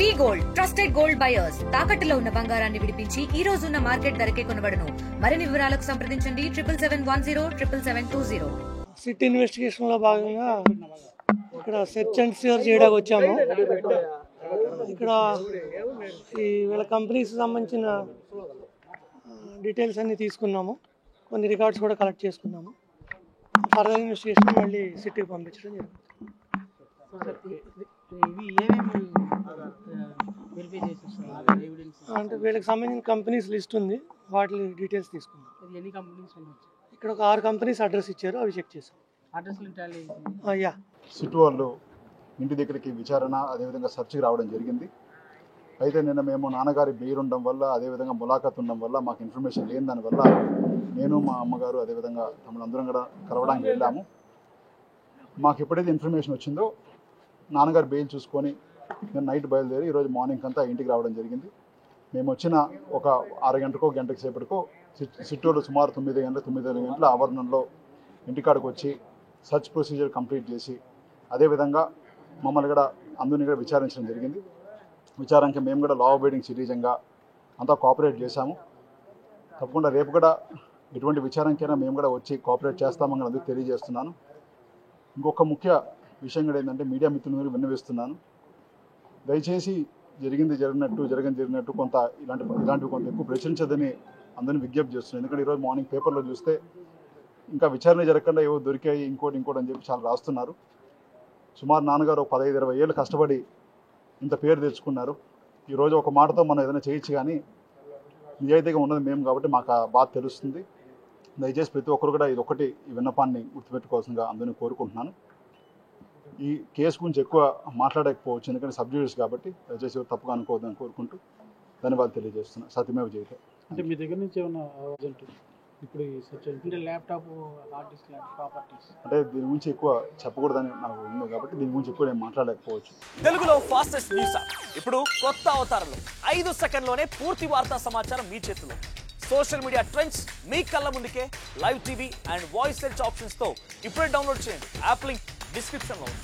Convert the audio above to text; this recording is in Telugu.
వి గోల్డ్ ట్రస్టెడ్ గోల్డ్ బయర్స్ తాకట్టులో ఉన్న బంగారాన్ని విడిపించి ఈ రోజు ఉన్న మార్కెట్ ధరకే కొనబడును. మరిన్ని వివరాలకు సంప్రదించండి 77107720. సిటీ ఇన్వెస్టిగేషన్ లో భాగంగా ఇక్కడ సెర్చ్ అండ్ సియర్ చేయడానికి వచ్చాము. ఇక్కడ ఈ వీళ్ళ కంపెనీస్ సంబంధించిన డీటెయిల్స్ అన్ని తీసుకున్నాము. కొన్ని రికార్డ్స్ కూడా కలెక్ట్ చేసుకున్నాము. ఫర్దర్ ఇన్వెస్టిగేషన్ మళ్ళీ సిటీకి పంపించడం జరుగుతుంది. అంటే వీళ్ళకి సంబంధించిన కంపెనీస్ లిస్ట్ ఉంది, వాటి డీటెయిల్స్ తీసుకున్నాం. ఇక్కడ ఒక 6 కంపెనీస్ అడ్రస్ ఇచ్చారు, అవి చెక్ చేసాం. సిటీ వాళ్ళు ఇంటి దగ్గరికి విచారణ అదేవిధంగా సర్చ్కి రావడం జరిగింది. అయితే నిన్న మేము నాన్నగారి బెయిల్ ఉండడం వల్ల అదేవిధంగా ములాఖాత్ ఉండడం వల్ల మాకు ఇన్ఫర్మేషన్ లేని దానివల్ల నేను మా అమ్మగారు అదేవిధంగా తమలందరం కూడా కలవడానికి వెళ్ళాము. మాకు ఎప్పుడైతే ఇన్ఫర్మేషన్ వచ్చిందో నాన్నగారు బెయిల్ చూసుకొని నేను నైట్ బయలుదేరి ఈరోజు మార్నింగ్ అంతా ఇంటికి రావడం జరిగింది. మేము వచ్చిన ఒక 6 గంటకో గంటకు సేపటికో సిట్టూరు సుమారు 9 గంటల ఆవరణంలో ఇంటికాడికి వచ్చి సర్చ్ ప్రొసీజర్ కంప్లీట్ చేసి అదేవిధంగా మమ్మల్ని కూడా అందరినీ కూడా విచారించడం జరిగింది. విచారణకి మేము కూడా లా అబైడింగ్ సిటిజన్గా అంతా కోఆపరేట్ చేశాము. తప్పకుండా రేపు కూడా ఎటువంటి విచారణకైనా మేము కూడా వచ్చి కోఆపరేట్ చేస్తామని అందుకు తెలియజేస్తున్నాను. ఇంకొక ముఖ్య విషయం కూడా ఏంటంటే మీడియా మిత్రులను విన్నవిస్తున్నాను, దయచేసి జరిగినట్టు కొంత ఇలాంటివి కొంత ఎక్కువ ప్రచురించదని అందరినీ విజ్ఞప్తి చేస్తున్నాను. ఎందుకంటే ఈరోజు మార్నింగ్ పేపర్లో చూస్తే ఇంకా విచారణ జరగకుండా ఏవో దొరికాయి ఇంకోటి అని చెప్పి చాలా రాస్తున్నారు. సుమారు నాన్నగారు 15-20 ఏళ్ళు కష్టపడి ఇంత పేరు తెచ్చుకున్నారు. ఈరోజు ఒక మాటతో మనం ఏదైనా చేయొచ్చు, కానీ నిజాయితీగా ఉన్నది మేము కాబట్టి మాకు ఆ బాధ తెలుస్తుంది. దయచేసి ప్రతి ఒక్కరు కూడా ఈ విన్నపాన్ని గుర్తుపెట్టుకోవాల్సిందిగా అందరినీ కోరుకుంటున్నాను. ఈ కేసు గురించి ఎక్కువ మాట్లాడకపోవచ్చు, ఎందుకంటే సబ్జెక్ట్స్ కాబట్టి దయచేసి తప్పుగా అనుకోవద్దని కోరుకుంటూ ధన్యవాదాలు తెలియజేస్తున్నాను. సత్యమేవ జయతే. అంటే మీ దగ్గర నుంచి ఏమన్నా ఇప్పుడు ల్యాప్టాప్ ప్రాపర్టీస్ అంటే దీని గురించి ఎక్కువ చెప్పకూడదని నాకు ఉంది కాబట్టి దీని గురించి ఎక్కువ నేను మాట్లాడలేకపోవచ్చు. తెలుగులో ఫాస్టెస్ట్ న్యూస్ ఇప్పుడు కొత్త అవతారంలో 5 సెకండ్లోనే పూర్తి వార్తా సమాచారం మీ చేతిలో. సోషల్ మీడియా ట్రెండ్స్ మీ కళ్ళ ముందుకే live TV and voice search options తో ఇప్పుడే డౌన్లోడ్ చేయండి. యాప్ లింక్ డిస్క్రిప్షన్ లో ఉంది.